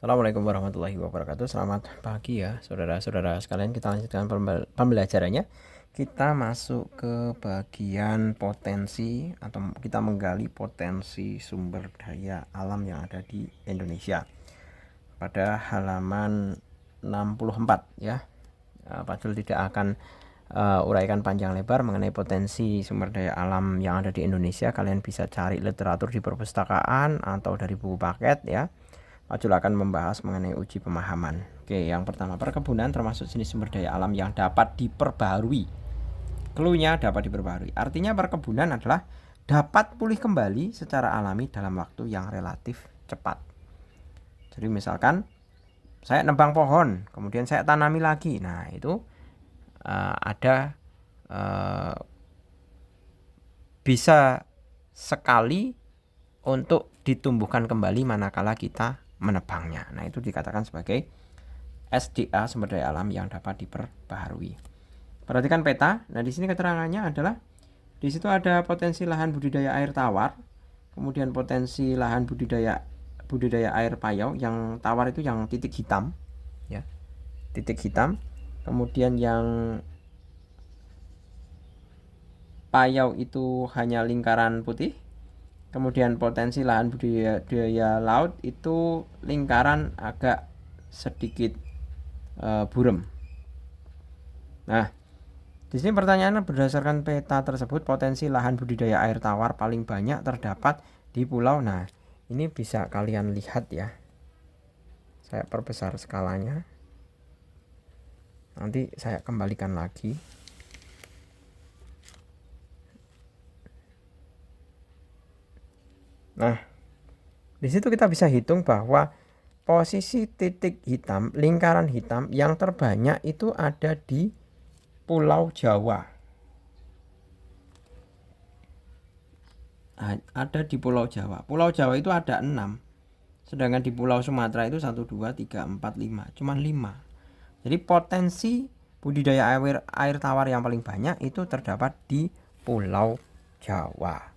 Assalamualaikum warahmatullahi wabarakatuh. Selamat pagi ya saudara-saudara sekalian. Kita lanjutkan pembelajarannya. Kita masuk ke bagian potensi atau kita menggali potensi sumber daya alam yang ada di Indonesia. Pada halaman 64 ya. Pak Jul tidak akan uraikan panjang lebar mengenai potensi sumber daya alam yang ada di Indonesia. Kalian bisa cari literatur di perpustakaan atau dari buku paket ya. Pak Jul akan membahas mengenai uji pemahaman. Oke, yang pertama, perkebunan termasuk jenis sumber daya alam yang dapat diperbaharui. Clue-nya dapat diperbaharui. Artinya perkebunan adalah dapat pulih kembali secara alami dalam waktu yang relatif cepat. Jadi misalkan saya nebang pohon, kemudian saya tanami lagi. Nah, itu ada bisa sekali untuk ditumbuhkan kembali manakala kita menebangnya. Nah, itu dikatakan sebagai SDA, sumber daya alam yang dapat diperbaharui. Perhatikan peta. Nah, di sini keterangannya adalah di situ ada potensi lahan budidaya air tawar, kemudian potensi lahan budidaya air payau. Yang tawar itu yang titik hitam, ya, titik hitam. Kemudian yang payau itu hanya lingkaran putih. Kemudian potensi lahan budidaya laut itu lingkaran agak sedikit buram. Nah, di sini pertanyaannya, berdasarkan peta tersebut potensi lahan budidaya air tawar paling banyak terdapat di pulau. Nah, ini bisa kalian lihat ya. Saya perbesar skalanya. Nanti saya kembalikan lagi. Nah, di situ kita bisa hitung bahwa posisi titik hitam, lingkaran hitam yang terbanyak itu ada di Pulau Jawa. Ada di Pulau Jawa. Pulau Jawa itu ada 6. Sedangkan di Pulau Sumatera itu 1, 2, 3, 4, 5. Cuman 5. Jadi potensi budidaya air tawar yang paling banyak itu terdapat di Pulau Jawa.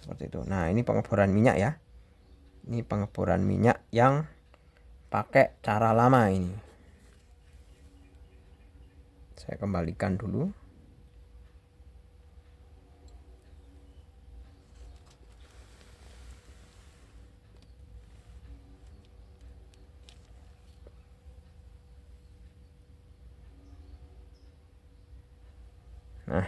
Seperti itu. Nah, ini pengeboran minyak ya. Ini pengeboran minyak yang pakai cara lama ini. Saya kembalikan dulu. Nah,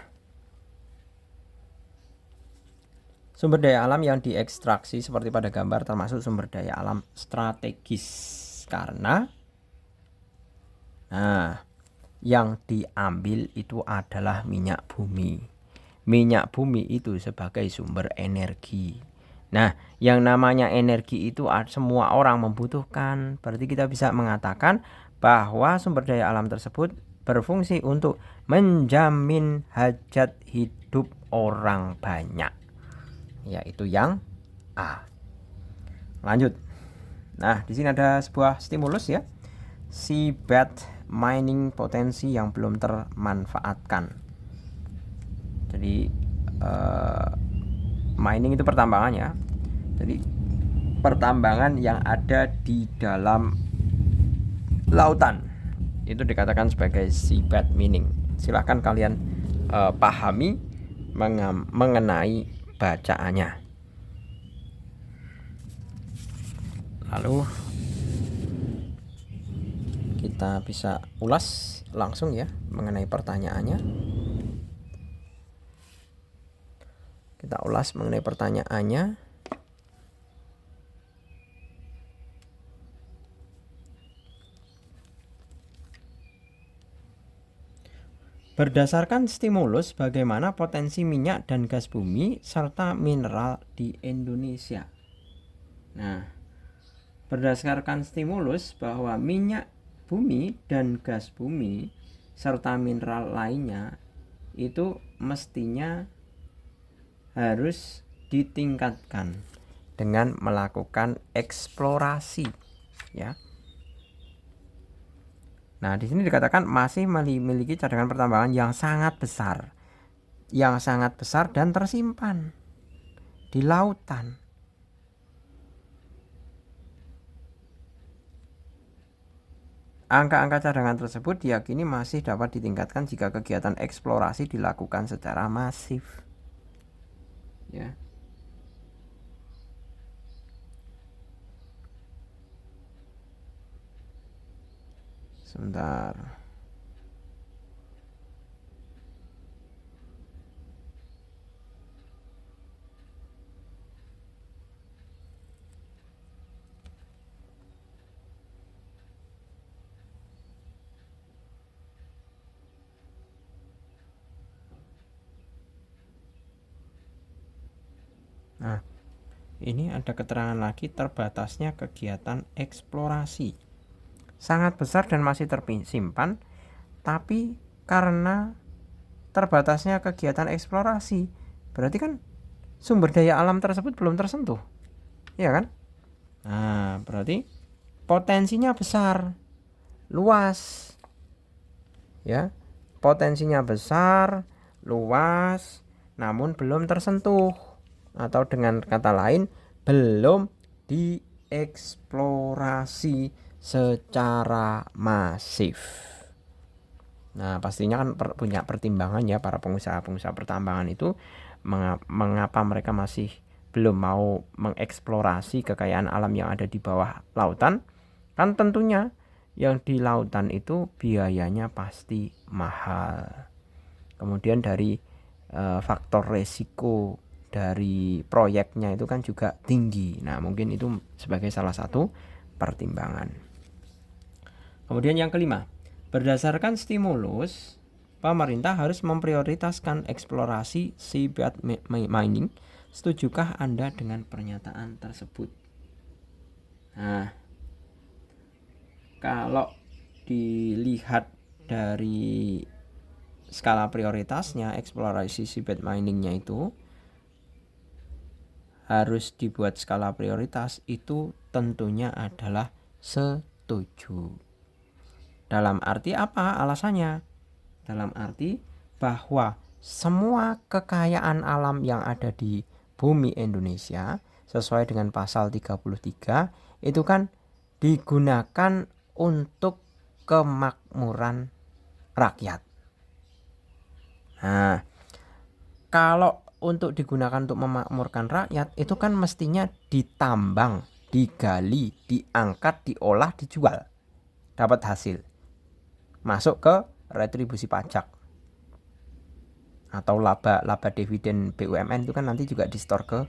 sumber daya alam yang diekstraksi seperti pada gambar termasuk sumber daya alam strategis karena yang diambil itu adalah minyak bumi. Minyak bumi itu sebagai sumber energi. Nah, yang namanya energi itu semua orang membutuhkan. Berarti kita bisa mengatakan bahwa sumber daya alam tersebut berfungsi untuk menjamin hajat hidup orang banyak. Yaitu yang A. Lanjut. Nah, di sini ada sebuah stimulus ya. Seabed mining potensi yang belum termanfaatkan. Jadi mining itu pertambangan ya. Jadi pertambangan yang ada di dalam lautan itu dikatakan sebagai seabed mining. Silahkan kalian pahami mengenai bacaannya. Lalu kita bisa ulas langsung ya mengenai pertanyaannya. Kita ulas mengenai pertanyaannya. Berdasarkan stimulus, bagaimana potensi minyak dan gas bumi serta mineral di Indonesia? Nah, berdasarkan stimulus bahwa minyak bumi dan gas bumi serta mineral lainnya itu mestinya harus ditingkatkan dengan melakukan eksplorasi ya. Nah, di sini dikatakan masih memiliki cadangan pertambangan yang sangat besar dan tersimpan di lautan. Angka-angka cadangan tersebut diyakini masih dapat ditingkatkan jika kegiatan eksplorasi dilakukan secara masif. Ya. Sebentar. Nah, ini ada keterangan lagi terbatasnya kegiatan eksplorasi. Sangat besar dan masih tersimpan, tapi karena terbatasnya kegiatan eksplorasi, berarti kan sumber daya alam tersebut belum tersentuh. Iya kan? Nah, berarti potensinya besar, luas. Ya. Potensinya besar, luas, namun belum tersentuh. Atau dengan kata lain, belum dieksplorasi secara masif. Nah, pastinya kan punya pertimbangan ya para pengusaha-pengusaha pertambangan itu, mengapa mereka masih belum mau mengeksplorasi kekayaan alam yang ada di bawah lautan. Kan tentunya yang di lautan itu biayanya pasti mahal. Kemudian dari faktor resiko dari proyeknya itu kan juga tinggi. Nah, mungkin itu sebagai salah satu pertimbangan. Kemudian yang kelima, berdasarkan stimulus, pemerintah harus memprioritaskan eksplorasi seabed mining. Setujukah Anda dengan pernyataan tersebut? Nah, kalau dilihat dari skala prioritasnya, eksplorasi seabed miningnya itu harus dibuat skala prioritas, itu tentunya adalah setuju. Dalam arti apa alasannya? Dalam arti bahwa semua kekayaan alam yang ada di bumi Indonesia sesuai dengan pasal 33 itu kan digunakan untuk kemakmuran rakyat. Nah, kalau untuk digunakan untuk memakmurkan rakyat itu kan mestinya ditambang, digali, diangkat, diolah, dijual, dapat hasil, masuk ke retribusi pajak atau laba dividen BUMN itu kan nanti juga di-store ke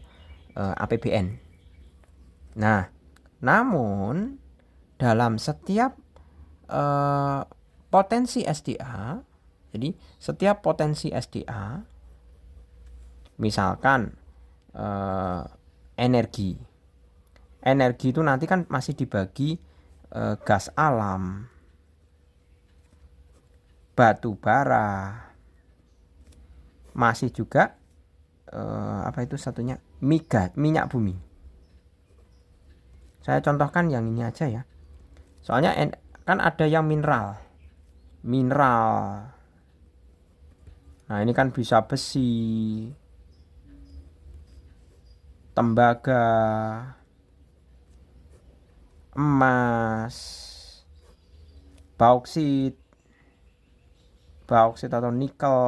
APBN. Nah, namun dalam setiap potensi SDA, jadi setiap potensi SDA, misalkan energi itu nanti kan masih dibagi gas alam, batu bara, masih juga apa itu satunya, minyak bumi. Saya contohkan yang ini aja ya, soalnya kan ada yang mineral. Nah, ini kan bisa besi, tembaga, emas, bauksit atau nikel,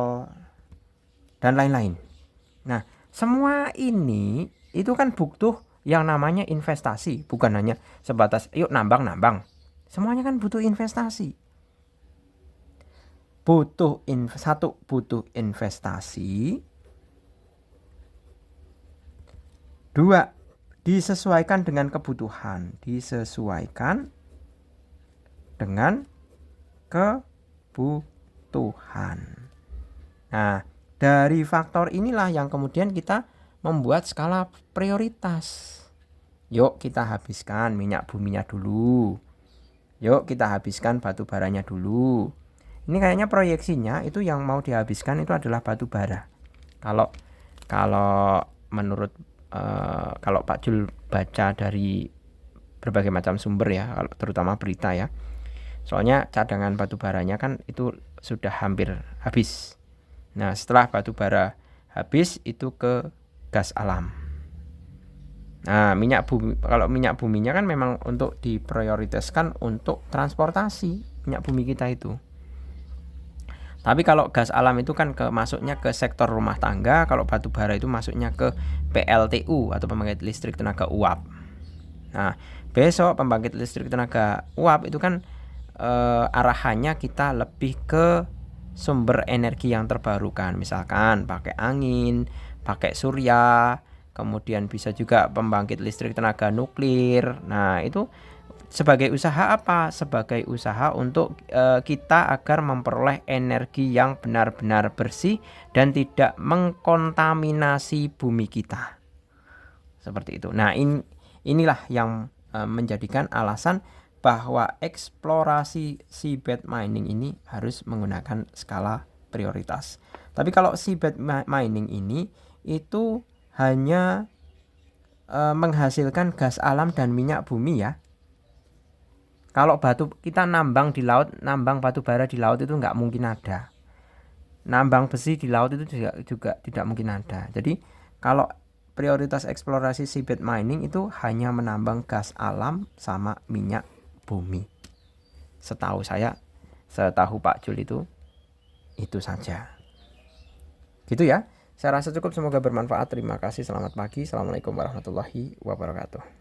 dan lain-lain. Nah, semua ini itu kan butuh yang namanya investasi, bukan hanya sebatas yuk nambang. Semuanya kan butuh investasi. Butuh investasi. 2, disesuaikan dengan kebutuhan, Nah, dari faktor inilah yang kemudian kita membuat skala prioritas. Yuk kita habiskan minyak buminya dulu. Yuk kita habiskan batu baranya dulu. Ini kayaknya proyeksinya itu yang mau dihabiskan itu adalah batu bara. Kalau menurut kalau Pak Jul baca dari berbagai macam sumber ya, terutama berita ya. Soalnya cadangan batu baranya kan itu sudah hampir habis. Nah, setelah batu bara habis itu ke gas alam. Nah, kalau minyak buminya kan memang untuk diprioritaskan untuk transportasi minyak bumi kita itu. Tapi kalau gas alam itu kan masuknya ke sektor rumah tangga, kalau batu bara itu masuknya ke PLTU atau pembangkit listrik tenaga uap. Nah, besok pembangkit listrik tenaga uap itu kan arahannya kita lebih ke sumber energi yang terbarukan, misalkan pakai angin, pakai surya, kemudian bisa juga pembangkit listrik tenaga nuklir. Nah, itu sebagai usaha apa? Sebagai usaha untuk kita agar memperoleh energi yang benar-benar bersih dan tidak mengkontaminasi bumi kita. Seperti itu. Nah, inilah yang menjadikan alasan bahwa eksplorasi seabed mining ini harus menggunakan skala prioritas. Tapi kalau seabed mining ini itu hanya menghasilkan gas alam dan minyak bumi ya. Kalau kita nambang di laut, nambang batu bara di laut itu nggak mungkin ada. Nambang besi di laut itu juga tidak mungkin ada. Jadi kalau prioritas eksplorasi seabed mining itu hanya menambang gas alam sama minyak bumi. Setahu saya, setahu Pak Jul itu saja. Gitu ya. Saya rasa cukup, semoga bermanfaat. Terima kasih, selamat pagi. Assalamualaikum warahmatullahi wabarakatuh.